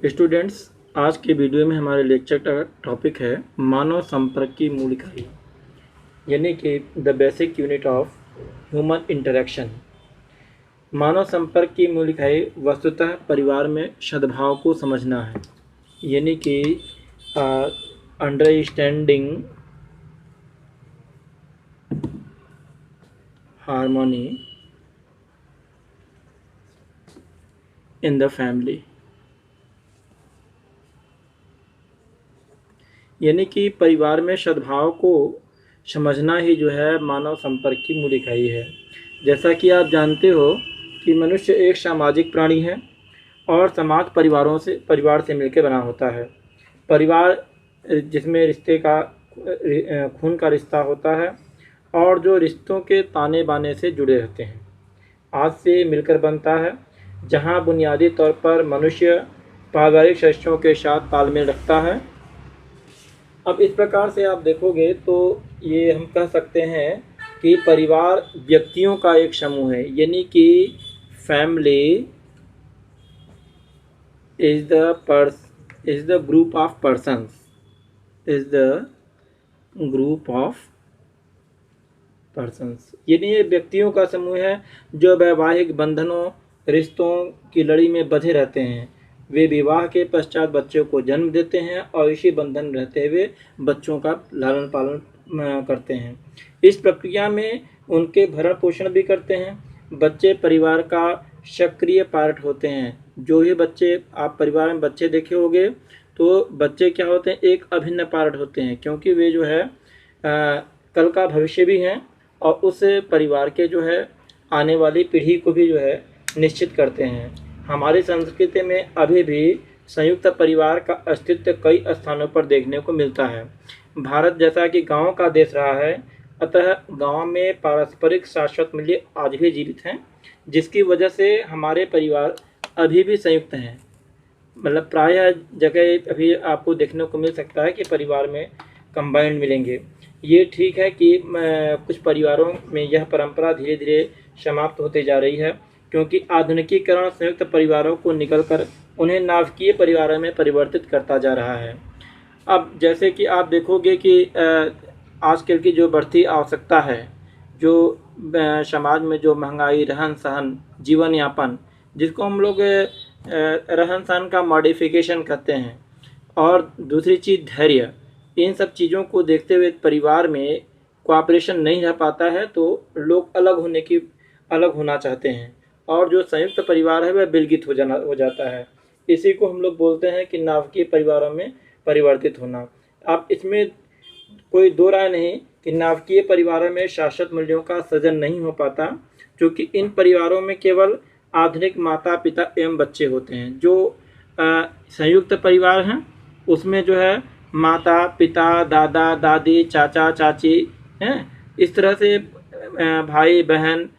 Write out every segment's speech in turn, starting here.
Students, आज के video में हमारे लेक्चर का टॉपिक है मानव संपर्क की मूल इकाई, यानी कि the basic unit of human interaction. मानव संपर्क की मूल इकाई वस्तुतः परिवार में सद्भाव को समझना है, यानी कि understanding harmony in the family, यानी कि परिवार में सद्भाव को समझना ही जो है मानव संपर्क की मूल इकाई है। जैसा कि आप जानते हो कि मनुष्य एक सामाजिक प्राणी है और समाज परिवार से मिलकर बना होता है। परिवार जिसमें रिश्ते का खून का रिश्ता होता है और जो रिश्तों के ताने बाने से जुड़े रहते हैं, आज से मिलकर बनता है, जहां बुनियादी तौर पर मनुष्य पारिवारिक सदस्यों के साथ तालमेल रखता है। अब इस प्रकार से आप देखोगे तो ये हम कह सकते हैं कि परिवार व्यक्तियों का एक समूह है, यानी कि family is the group of persons, यानी ये व्यक्तियों का समूह है जो वैवाहिक बंधनों रिश्तों की लड़ी में बंधे रहते हैं। वे विवाह के पश्चात बच्चों को जन्म देते हैं और इसी बंधन रहते हुए बच्चों का लालन पालन करते हैं। इस प्रक्रिया में उनके भरण पोषण भी करते हैं। बच्चे परिवार का सक्रिय पार्ट होते हैं। जो ही बच्चे आप परिवार में बच्चे देखे होंगे तो बच्चे क्या होते हैं, एक अभिन्न पार्ट होते हैं, क्योंकि वे जो है कल का भविष्य भी हैं और उस परिवार के जो है आने वाली पीढ़ी को भी जो है निश्चित करते हैं। हमारी संस्कृति में अभी भी संयुक्त परिवार का अस्तित्व कई स्थानों पर देखने को मिलता है। भारत जैसा कि गांव का देश रहा है, अतः गांव में पारस्परिक शाश्वत मूल्य आज भी जीवित हैं, जिसकी वजह से हमारे परिवार अभी भी संयुक्त हैं। मतलब प्रायः जगह अभी आपको देखने को मिल सकता है कि परिवार में कंबाइंड मिलेंगे। ये ठीक है कि कुछ परिवारों में यह परंपरा धीरे धीरे समाप्त होते जा रही है, क्योंकि आधुनिकीकरण संयुक्त परिवारों को निकलकर उन्हें नाभिकीय परिवारों में परिवर्तित करता जा रहा है। अब जैसे कि आप देखोगे कि आजकल की जो बढ़ती आवश्यकता है, जो समाज में जो महंगाई, रहन सहन, जीवन यापन, जिसको हम लोग रहन सहन का मॉडिफिकेशन कहते हैं, और दूसरी चीज़ धैर्य, इन सब चीज़ों को देखते हुए परिवार में कोऑपरेशन नहीं रह पाता है, तो लोग अलग होना चाहते हैं और जो संयुक्त परिवार है वह विलगित हो जाता है। इसी को हम लोग बोलते हैं कि नाभिकीय परिवारों में परिवर्तित होना। अब इसमें कोई दो राय नहीं कि नाभिकीय परिवारों में शाश्वत मूल्यों का सृजन नहीं हो पाता, क्योंकि इन परिवारों में केवल आधुनिक माता पिता एवं बच्चे होते हैं। जो संयुक्त परिवार हैं उसमें जो है माता पिता, दादा दादी, चाचा चाची हैं, इस तरह से भाई बहन,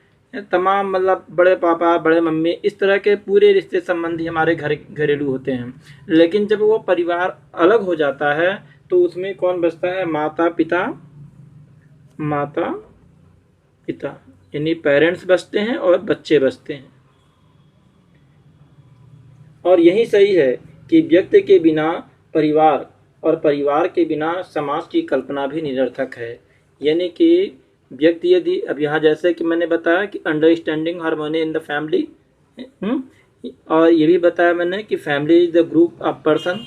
तमाम मतलब बड़े पापा बड़े मम्मी, इस तरह के पूरे रिश्ते संबंधी हमारे घरेलू होते हैं। लेकिन जब वो परिवार अलग हो जाता है तो उसमें कौन बचता है, माता पिता यानी पेरेंट्स बचते हैं और बच्चे बचते हैं। और यही सही है कि व्यक्ति के बिना परिवार और परिवार के बिना समाज की कल्पना भी निरर्थक है। यानी कि व्यक्ति यदि, अब यहाँ जैसे कि मैंने बताया कि understanding harmony in the family, और ये भी बताया मैंने कि family is the group of person.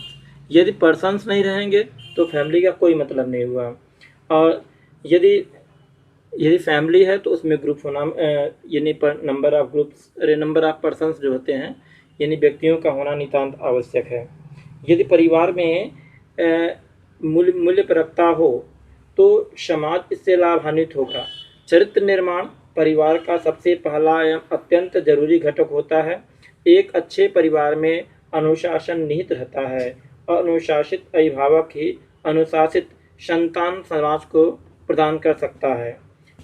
यदि पर्सन्स नहीं रहेंगे तो फैमिली का कोई मतलब नहीं हुआ। और यदि फैमिली है तो उसमें ग्रुप होना, यानी नंबर ऑफ पर्सन्स जो होते हैं, यानी व्यक्तियों का होना नितांत आवश्यक है। यदि परिवार में मूल्य प्रखता हो तो समाज इससे लाभान्वित होगा। चरित्र निर्माण परिवार का सबसे पहला एवं अत्यंत जरूरी घटक होता है। एक अच्छे परिवार में अनुशासन निहित रहता है और अनुशासित अभिभावक ही अनुशासित संतान समाज को प्रदान कर सकता है।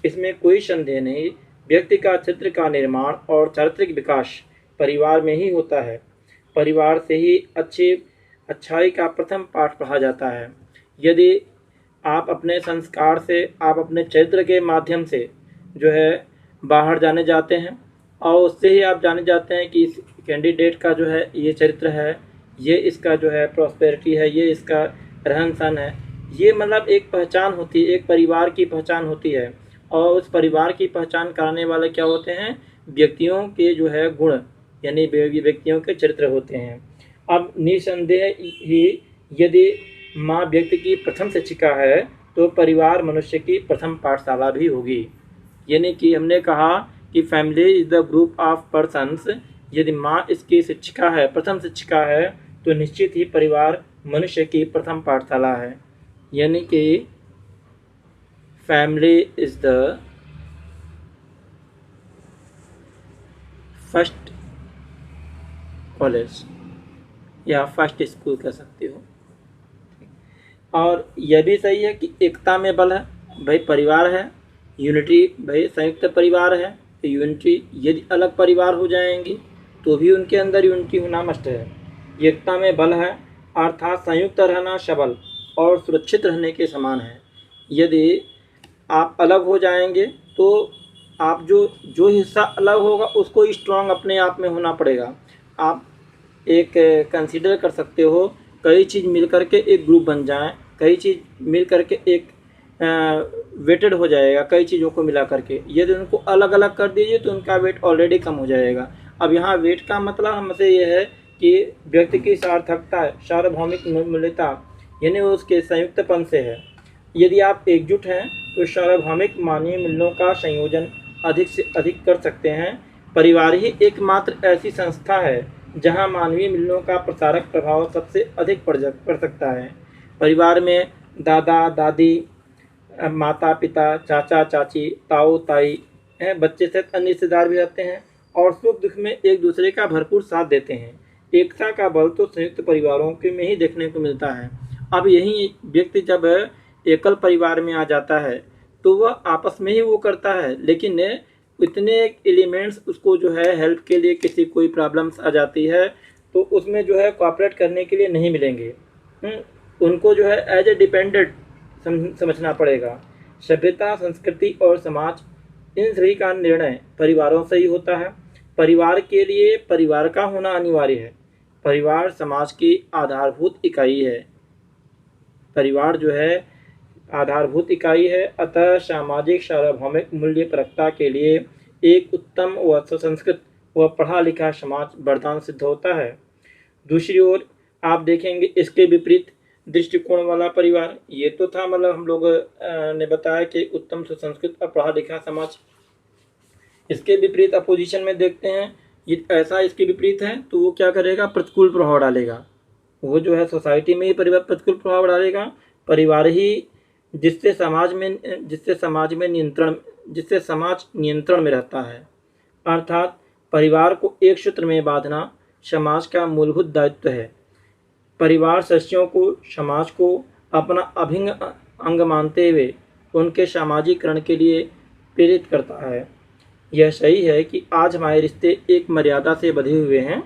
इसमें कोई संदेह नहीं। व्यक्ति का चरित्र का निर्माण और चारित्रिक विकास परिवार में ही होता है। परिवार से ही अच्छाई का प्रथम पाठ पढ़ा जाता है। यदि आप अपने संस्कार से, आप अपने चरित्र के माध्यम से जो है बाहर जाने जाते हैं और उससे ही आप जाने जाते हैं कि इस कैंडिडेट का जो है ये चरित्र है, ये इसका जो है प्रॉस्पेरिटी है, ये इसका रहन सहन है। ये मतलब एक पहचान होती है, एक परिवार की पहचान होती है। और उस परिवार की पहचान कराने वाले क्या होते हैं? व्यक्तियों के जो है गुण, यानी व्यक्तियों के चरित्र होते हैं। अब निसंदेह ही यदि माँ व्यक्ति की प्रथम शिक्षिका है तो परिवार मनुष्य की प्रथम पाठशाला भी होगी। यानी कि हमने कहा कि family is the group of persons. यदि माँ इसकी शिक्षिका है, प्रथम शिक्षिका है, तो निश्चित ही परिवार मनुष्य की प्रथम पाठशाला है। यानी कि family is the first college या फर्स्ट स्कूल कह सकते हो। और यह भी सही है कि एकता में बल है। भाई परिवार है, यूनिटी, भाई संयुक्त परिवार है तो यूनिटी। यदि अलग परिवार हो जाएंगे तो भी उनके अंदर यूनिटी होना मस्ट है। एकता में बल है अर्थात संयुक्त रहना सबल और सुरक्षित रहने के समान है। यदि आप अलग हो जाएंगे तो आप जो जो हिस्सा अलग होगा उसको स्ट्रांग अपने आप में होना पड़ेगा। आप एक कंसीडर कर सकते हो, कई चीज़ मिल करके एक ग्रुप बन जाए, कई चीज़ मिल करके एक वेटेड हो जाएगा कई चीज़ों को मिला करके। यदि उनको अलग अलग कर दीजिए तो उनका वेट ऑलरेडी कम हो जाएगा। अब यहाँ वेट का मतलब हमसे यह है कि व्यक्ति की सार्थकता, सार्वभौमिक मूल्यता, यानी उसके संयुक्तपन से है। यदि आप एकजुट हैं तो सार्वभौमिक मानवीय मूल्यों का संयोजन अधिक से अधिक कर सकते हैं। परिवार ही एकमात्र ऐसी संस्था है जहां मानवीय मूल्यों का प्रसारक प्रभाव सबसे अधिक पड़ सकता है। परिवार में दादा दादी, माता पिता, चाचा चाची, ताऊ ताई, बच्चे सहित अन्य रिश्तेदार भी रहते हैं और सुख दुख में एक दूसरे का भरपूर साथ देते हैं। एकता का बल तो संयुक्त परिवारों के में ही देखने को मिलता है। अब यही व्यक्ति जब एकल परिवार में आ जाता है तो वह आपस में ही वो करता है, लेकिन इतने एलिमेंट्स उसको जो है हेल्प के लिए, किसी कोई प्रॉब्लम्स आ जाती है तो उसमें जो है कोऑपरेट करने के लिए नहीं मिलेंगे। उनको जो है एज ए डिपेंडेंट समझना पड़ेगा। सभ्यता, संस्कृति और समाज, इन सभी का निर्णय परिवारों से ही होता है। परिवार के लिए परिवार का होना अनिवार्य है। परिवार समाज की आधारभूत इकाई है। परिवार जो है आधारभूत इकाई है, अतः सामाजिक सार्वभौमिक मूल्य परखता के लिए एक उत्तम व सुसंस्कृत व पढ़ा लिखा समाज वरदान सिद्ध होता है। दूसरी ओर आप देखेंगे इसके विपरीत दृष्टिकोण वाला परिवार, ये तो था मतलब हम लोग ने बताया कि उत्तम सुसंस्कृत और पढ़ा लिखा समाज। इसके विपरीत अपोजिशन में देखते हैं, ये ऐसा इसके विपरीत है तो वो क्या करेगा? प्रतिकूल प्रभाव डालेगा। वो जो है सोसाइटी में ही परिवार प्रतिकूल प्रभाव डालेगा। परिवार ही जिससे समाज नियंत्रण में रहता है। अर्थात परिवार को एक सूत्र में बांधना समाज का मूलभूत दायित्व है। परिवार सदस्यों को समाज को अपना अभिन्न अंग मानते हुए उनके सामाजिकरण के लिए प्रेरित करता है। यह सही है कि आज हमारे रिश्ते एक मर्यादा से बंधे हुए हैं।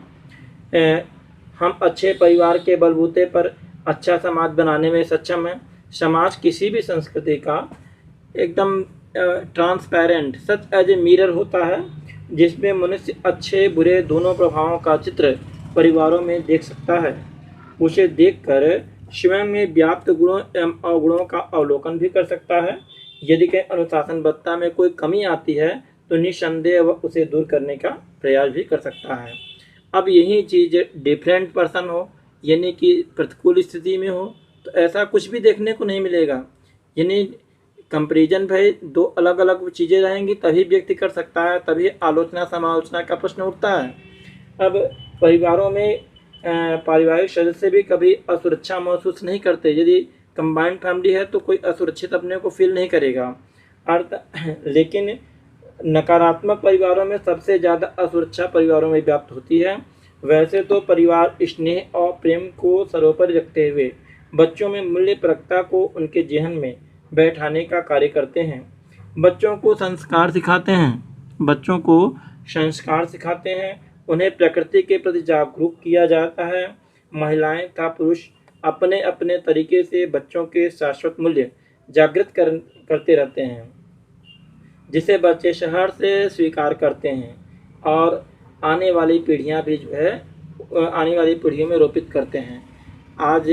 हम अच्छे परिवार के बलबूते पर अच्छा समाज बनाने में सक्षम हैं। समाज किसी भी संस्कृति का एकदम transparent, such as a mirror होता है, जिसमें मनुष्य अच्छे बुरे दोनों प्रभावों का चित्र परिवारों में देख सकता है। उसे देखकर स्वयं में व्याप्त गुणों एवं अवगुणों का अवलोकन भी कर सकता है। यदि कहीं अनुशासनबद्धता में कोई कमी आती है तो निस्संदेह वह उसे दूर करने का प्रयास भी कर सकता है। अब यही चीज़ डिफरेंट पर्सन हो, यानी कि प्रतिकूल स्थिति में हो, तो ऐसा कुछ भी देखने को नहीं मिलेगा। यानी कंपैरिजन भाई दो अलग अलग चीज़ें रहेंगी तभी व्यक्ति कर सकता है, तभी आलोचना समालोचना का प्रश्न उठता है। अब परिवारों में पारिवारिक सदस्य भी कभी असुरक्षा महसूस नहीं करते। यदि कंबाइंड फैमिली है तो कोई असुरक्षित अपने को फील नहीं करेगा। लेकिन नकारात्मक परिवारों में सबसे ज़्यादा असुरक्षा परिवारों में व्याप्त होती है। वैसे तो परिवार स्नेह और प्रेम को सर्वोपरि रखते हुए बच्चों में मूल्य परखता को उनके जेहन में बैठाने का कार्य करते हैं। बच्चों को संस्कार सिखाते हैं, उन्हें प्रकृति के प्रति जागरूक किया जाता है। महिलाएं तथा पुरुष अपने अपने तरीके से बच्चों के शाश्वत मूल्य जागृत करते रहते हैं, जिसे बच्चे शहर से स्वीकार करते हैं और आने वाली पीढ़ियां भी जो है आने वाली पीढ़ियों में रोपित करते हैं। आज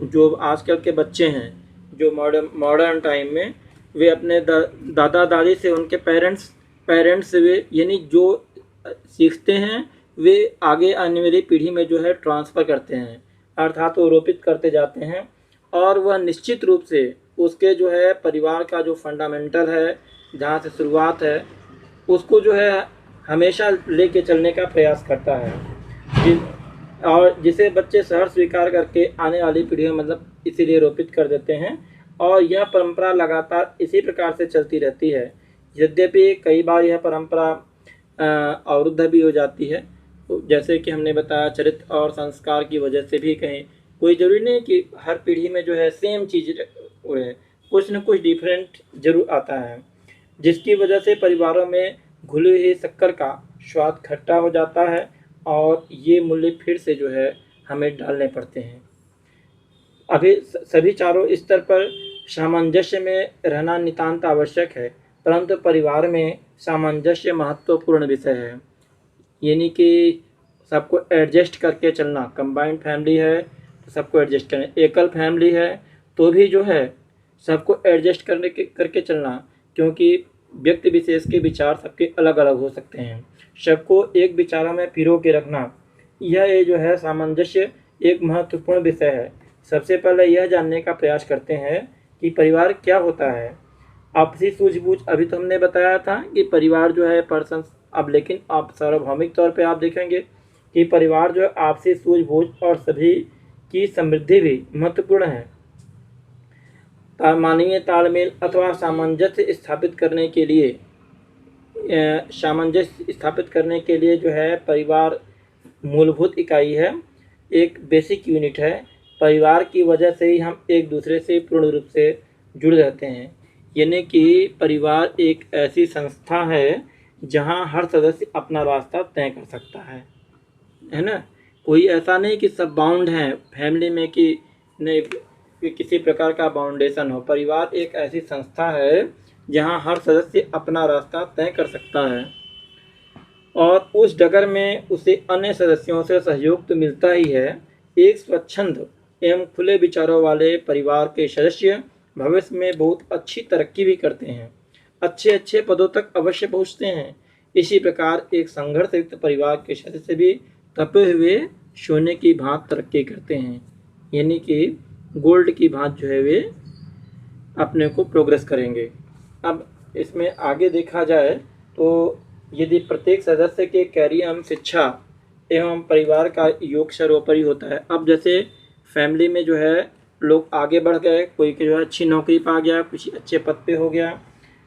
जो आजकल के बच्चे हैं जो मॉडर्न टाइम में, वे अपने दादा दादी से, उनके पेरेंट्स से वे यानी जो सीखते हैं वे आगे आने वाली पीढ़ी में जो है ट्रांसफ़र करते हैं, अर्थात वो रोपित करते जाते हैं। और वह निश्चित रूप से उसके जो है परिवार का जो फंडामेंटल है, जहाँ से शुरुआत है, उसको जो है हमेशा लेके चलने का प्रयास करता है, और जिसे बच्चे सहर्ष स्वीकार करके आने वाली पीढ़ी में मतलब इसीलिए रोपित कर देते हैं। और यह परंपरा लगातार इसी प्रकार से चलती रहती है। यद्यपि कई बार यह परंपरा अवरुद्ध भी हो जाती है, जैसे कि हमने बताया चरित्र और संस्कार की वजह से भी। कहीं कोई ज़रूरी नहीं कि हर पीढ़ी में जो है सेम चीज़ रहे, कुछ न कुछ डिफरेंट जरूर आता है, जिसकी वजह से परिवारों में घुली हुई शक्कर का स्वाद खट्टा हो जाता है और ये मूल्य फिर से जो है हमें डालने पड़ते हैं। अभी सभी चारों स्तर पर सामंजस्य में रहना नितांत आवश्यक है, परंतु परिवार में सामंजस्य महत्वपूर्ण विषय है। यानी कि सबको एडजस्ट करके चलना। कंबाइंड फैमिली है तो सबको एडजस्ट करना, एकल फैमिली है तो भी जो है सबको एडजस्ट करके चलना, क्योंकि व्यक्ति विशेष के विचार सबके अलग अलग हो सकते हैं। सबको एक विचारों में पिरो के रखना, यह जो है सामंजस्य एक महत्वपूर्ण विषय है। सबसे पहले यह जानने का प्रयास करते हैं कि परिवार क्या होता है। आपसी सूझबूझ, अभी तो हमने बताया था कि परिवार जो है पर्सन, अब लेकिन आप सार्वभौमिक तौर पे आप देखेंगे कि परिवार जो है आपसी सूझबूझ और सभी की समृद्धि भी महत्वपूर्ण है। मानवीय तालमेल अथवा सामंजस्य स्थापित करने के लिए जो है परिवार मूलभूत इकाई है, एक बेसिक यूनिट है। परिवार की वजह से ही हम एक दूसरे से पूर्ण रूप से जुड़ रहते हैं। यानी कि परिवार एक ऐसी संस्था है जहां हर सदस्य अपना रास्ता तय कर सकता है ना। कोई ऐसा नहीं कि सब बाउंड हैं फैमिली में कि नहीं कि किसी प्रकार का बाउंडेशन हो। परिवार एक ऐसी संस्था है जहां हर सदस्य अपना रास्ता तय कर सकता है और उस डगर में उसे अन्य सदस्यों से सहयोग तो मिलता ही है। एक स्वच्छंद एवं खुले विचारों वाले परिवार के सदस्य भविष्य में बहुत अच्छी तरक्की भी करते हैं, अच्छे पदों तक अवश्य पहुंचते हैं। इसी प्रकार एक संघर्षयुक्त परिवार के सदस्य भी तपे हुए सोने की भांति तरक्की करते हैं, यानी कि गोल्ड की भांति जो है वे अपने को प्रोग्रेस करेंगे। अब इसमें आगे देखा जाए तो यदि प्रत्येक सदस्य के कैरियर एवं शिक्षा एवं परिवार का योग सर्वोपरि होता है। अब जैसे फैमिली में जो है लोग आगे बढ़ गए, कोई की जो है अच्छी नौकरी पा गया, किसी अच्छे पद पे हो गया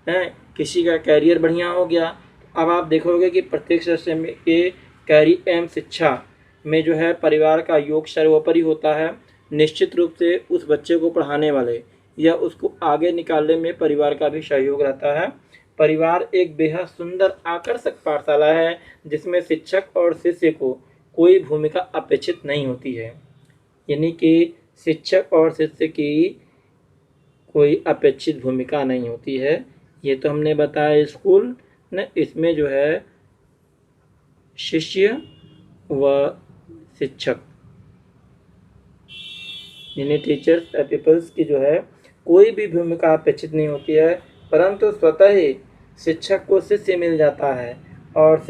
है, किसी का कैरियर बढ़िया हो गया। अब आप देखोगे कि प्रत्येक सदस्य के कैरियर एवं शिक्षा में जो है परिवार का योग सर्वोपरि होता है। निश्चित रूप से उस बच्चे को पढ़ाने वाले या उसको आगे निकालने में परिवार का भी सहयोग रहता है। परिवार एक बेहद सुंदर आकर्षक पाठशाला है जिसमें शिक्षक और शिष्य को कोई भूमिका अपेक्षित नहीं होती है। यानी कि शिक्षक और शिष्य की कोई अपेक्षित भूमिका नहीं होती है। ये तो हमने बताया स्कूल ने, इसमें जो है शिष्य व शिक्षक यानी टीचर्स या पीपल्स की जो है कोई भी भूमिका अपेक्षित नहीं होती है, परंतु स्वतः ही शिक्षक को शिष्य मिल जाता है और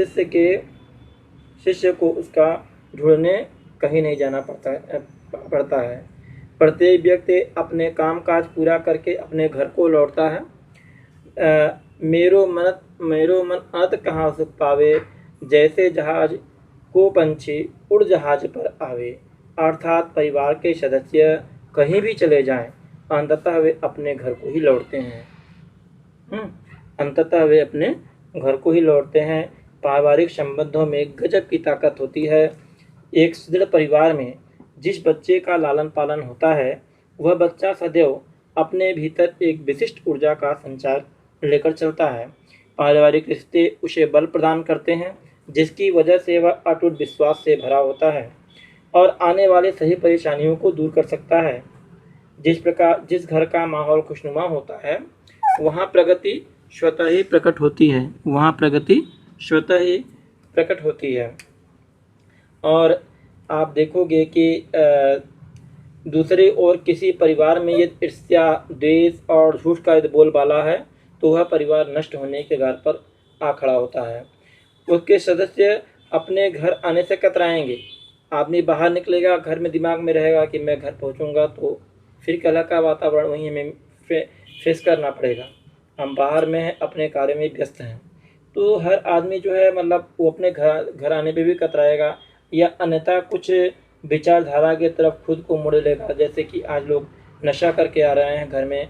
शिष्य को उसका ढूंढने कहीं नहीं जाना पड़ता है। प्रत्येक व्यक्ति अपने कामकाज पूरा करके अपने घर को लौटता है। मेरो मन अत कहाँ सुख पावे, जैसे जहाज को पंछी उड़ जहाज पर आवे। अर्थात परिवार के सदस्य कहीं भी चले जाएं, अंततः वे अपने घर को ही लौटते हैं। अंततः वे अपने घर को ही लौटते हैं। पारिवारिक संबंधों में गजब की ताकत होती है। एक सुदृढ़ परिवार में जिस बच्चे का लालन पालन होता है वह बच्चा सदैव अपने भीतर एक विशिष्ट ऊर्जा का संचार लेकर चलता है। पारिवारिक रिश्ते उसे बल प्रदान करते हैं जिसकी वजह से वह अटूट विश्वास से भरा होता है और आने वाले सही परेशानियों को दूर कर सकता है। जिस घर का माहौल खुशनुमा होता है वहाँ प्रगति स्वतः ही प्रकट होती है। और आप देखोगे कि दूसरे और किसी परिवार में यदि ईर्ष्या, द्वेष और झूठ का यदि बोलबाला है तो वह परिवार नष्ट होने के कगार पर आ खड़ा होता है। उसके सदस्य अपने घर आने से कतराएंगे। आदमी बाहर निकलेगा, घर में दिमाग में रहेगा कि मैं घर पहुंचूंगा तो फिर कलह का वातावरण वहीं हमें फेस करना पड़ेगा। हम बाहर में हैं, अपने कार्य में व्यस्त हैं, तो हर आदमी जो है मतलब वो अपने घर घर आने पे भी कतराएगा या अन्यथा कुछ विचारधारा की तरफ खुद को मोड़ लेगा। जैसे कि आज लोग नशा करके आ रहे हैं घर में,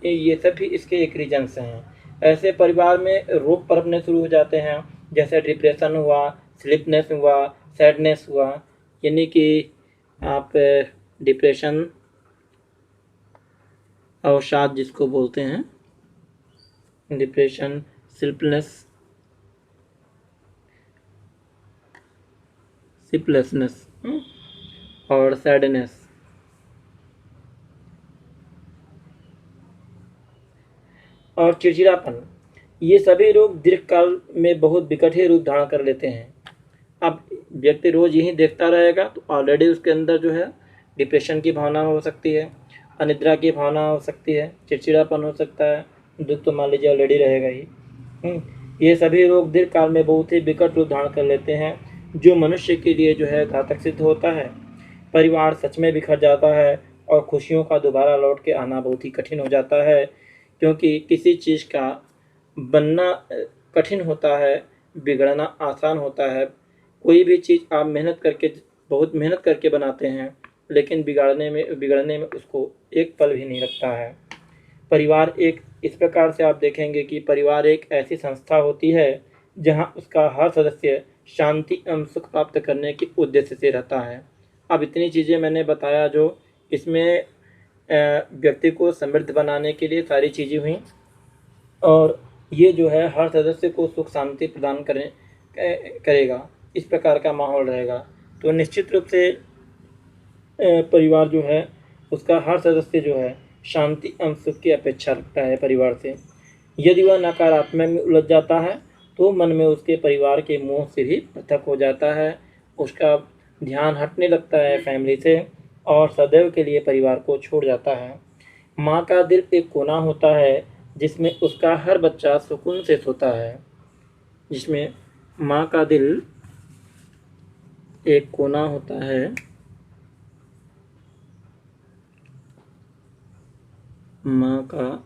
ये सब भी इसके एक रीजन्स हैं। ऐसे परिवार में रोग पनपने शुरू हो जाते हैं, जैसे डिप्रेशन हुआ, स्लीपनेस हुआ, सैडनेस हुआ, यानी कि आप डिप्रेशन अवसाद जिसको बोलते हैं, डिप्रेशन, स्लीपलेसनेस और सैडनेस और चिड़चिड़ापन, ये सभी रोग दीर्घकाल में बहुत विकट ही रूप धारण कर लेते हैं। अब व्यक्ति रोज यही देखता रहेगा तो ऑलरेडी उसके अंदर जो है डिप्रेशन की भावना हो सकती है, अनिद्रा की भावना हो सकती है, चिड़चिड़ापन हो सकता है, दुख तो मान लीजिए ऑलरेडी रहेगा ही। ये सभी रोग दीर्घकाल में बहुत ही विकट रूप धारण कर लेते हैं, जो मनुष्य के लिए जो है घातक सिद्ध होता है। परिवार सच में बिखर जाता है और खुशियों का दोबारा लौट के आना बहुत ही कठिन हो जाता है, क्योंकि किसी चीज़ का बनना कठिन होता है, बिगड़ना आसान होता है। कोई भी चीज़ आप बहुत मेहनत करके बनाते हैं, लेकिन बिगड़ने में उसको एक पल भी नहीं लगता है। परिवार एक इस प्रकार से आप देखेंगे कि परिवार एक ऐसी संस्था होती है जहां उसका हर सदस्य शांति एवं सुख प्राप्त करने के उद्देश्य से रहता है। अब इतनी चीज़ें मैंने बताया जो इसमें व्यक्ति को समृद्ध बनाने के लिए सारी चीज़ें हुई, और ये जो है हर सदस्य को सुख शांति प्रदान करेगा, इस प्रकार का माहौल रहेगा। तो निश्चित रूप से परिवार जो है उसका हर सदस्य जो है शांति एवं सुख की अपेक्षा रखता है परिवार से। यदि वह नकारात्मक में उलझ जाता है तो मन में उसके परिवार के मोह से भी पृथक हो जाता है, उसका ध्यान हटने लगता है फैमिली से और सदैव के लिए परिवार को छोड़ जाता है। माँ का दिल एक कोना होता है जिसमें उसका हर बच्चा सुकून से सोता है। जिसमें माँ का दिल एक कोना होता है, माँ का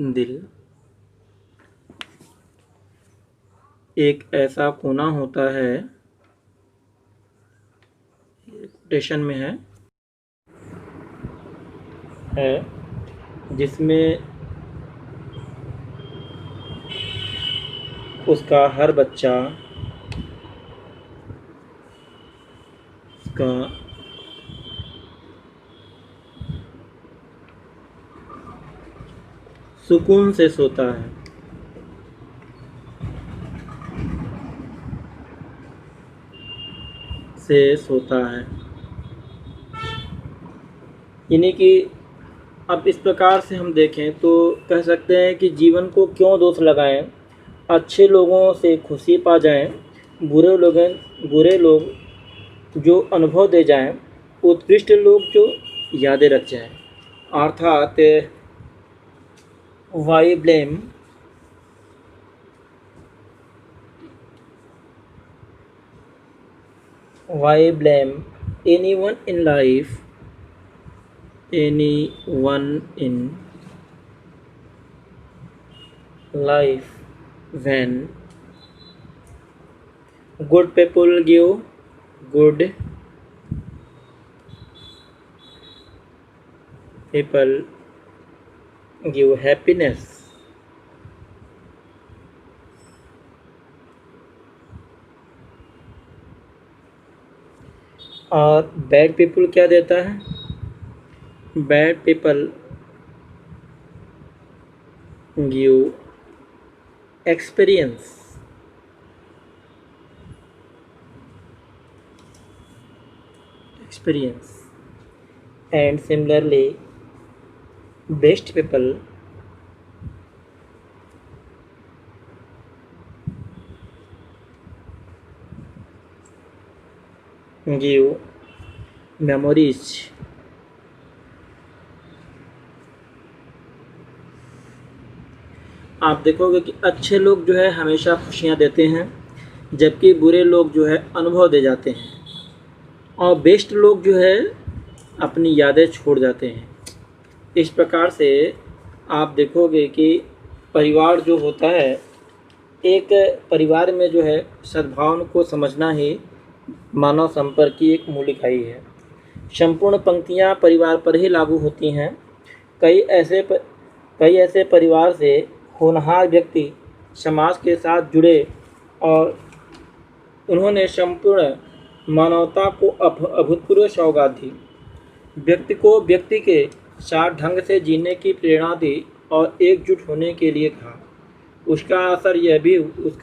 दिल एक ऐसा कोना होता है, कोटेशन में है जिसमें उसका हर बच्चा उसका सुकून से सोता है। यानी कि अब इस प्रकार से हम देखें तो कह सकते हैं कि जीवन को क्यों दोष लगाएं, अच्छे लोगों से खुशी पा जाएं, बुरे लोग जो अनुभव दे जाएं, उत्कृष्ट लोग जो यादें रख जाएं। अर्थात why blame anyone in life when good people give happiness और बैड पीपल क्या देता है, bad people give experience and similarly best people give memories. आप देखोगे कि अच्छे लोग जो है हमेशा खुशियाँ देते हैं, जबकि बुरे लोग जो है अनुभव दे जाते हैं, और बेस्ट लोग जो है अपनी यादें छोड़ जाते हैं। इस प्रकार से आप देखोगे कि परिवार जो होता है, एक परिवार में जो है सद्भाव को समझना ही मानव संपर्क की एक मूल इकाई है। संपूर्ण पंक्तियाँ परिवार पर ही लागू होती हैं। कई ऐसे परिवार से होनहार व्यक्ति समाज के साथ जुड़े और उन्होंने संपूर्ण मानवता को अभूतपूर्व सौगात दी। व्यक्ति को व्यक्ति के साथ ढंग से जीने की प्रेरणा दी और एकजुट होने के लिए कहा। उसका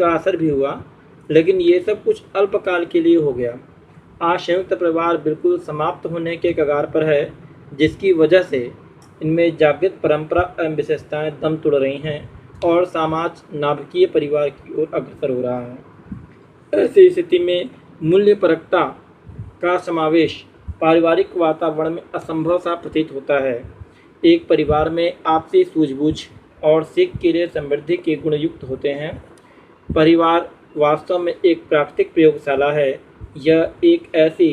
असर भी हुआ, लेकिन ये सब कुछ अल्पकाल के लिए हो गया। आज संयुक्त परिवार बिल्कुल समाप्त होने के कगार पर है, जिसकी वजह से इनमें जागृत परंपरा एवं विशेषताएं दम तोड़ रही हैं और समाज नाभिकीय परिवार की ओर अग्रसर हो रहा है। ऐसी स्थिति में मूल्यपरकता का समावेश पारिवारिक वातावरण में असंभव सा प्रतीत होता है। एक परिवार में आपसी सूझबूझ और सीख के लिए समृद्धि के गुण युक्त होते हैं। परिवार वास्तव में एक प्राकृतिक प्रयोगशाला है। यह एक ऐसी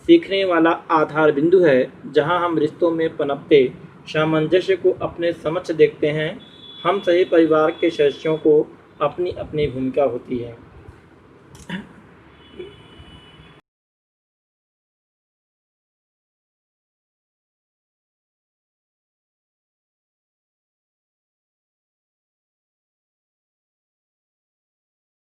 सीखने वाला आधार बिंदु है जहां हम रिश्तों में पनपते सामंजस्य को अपने समक्ष देखते हैं। हम सही परिवार के सदस्यों को अपनी अपनी भूमिका होती है।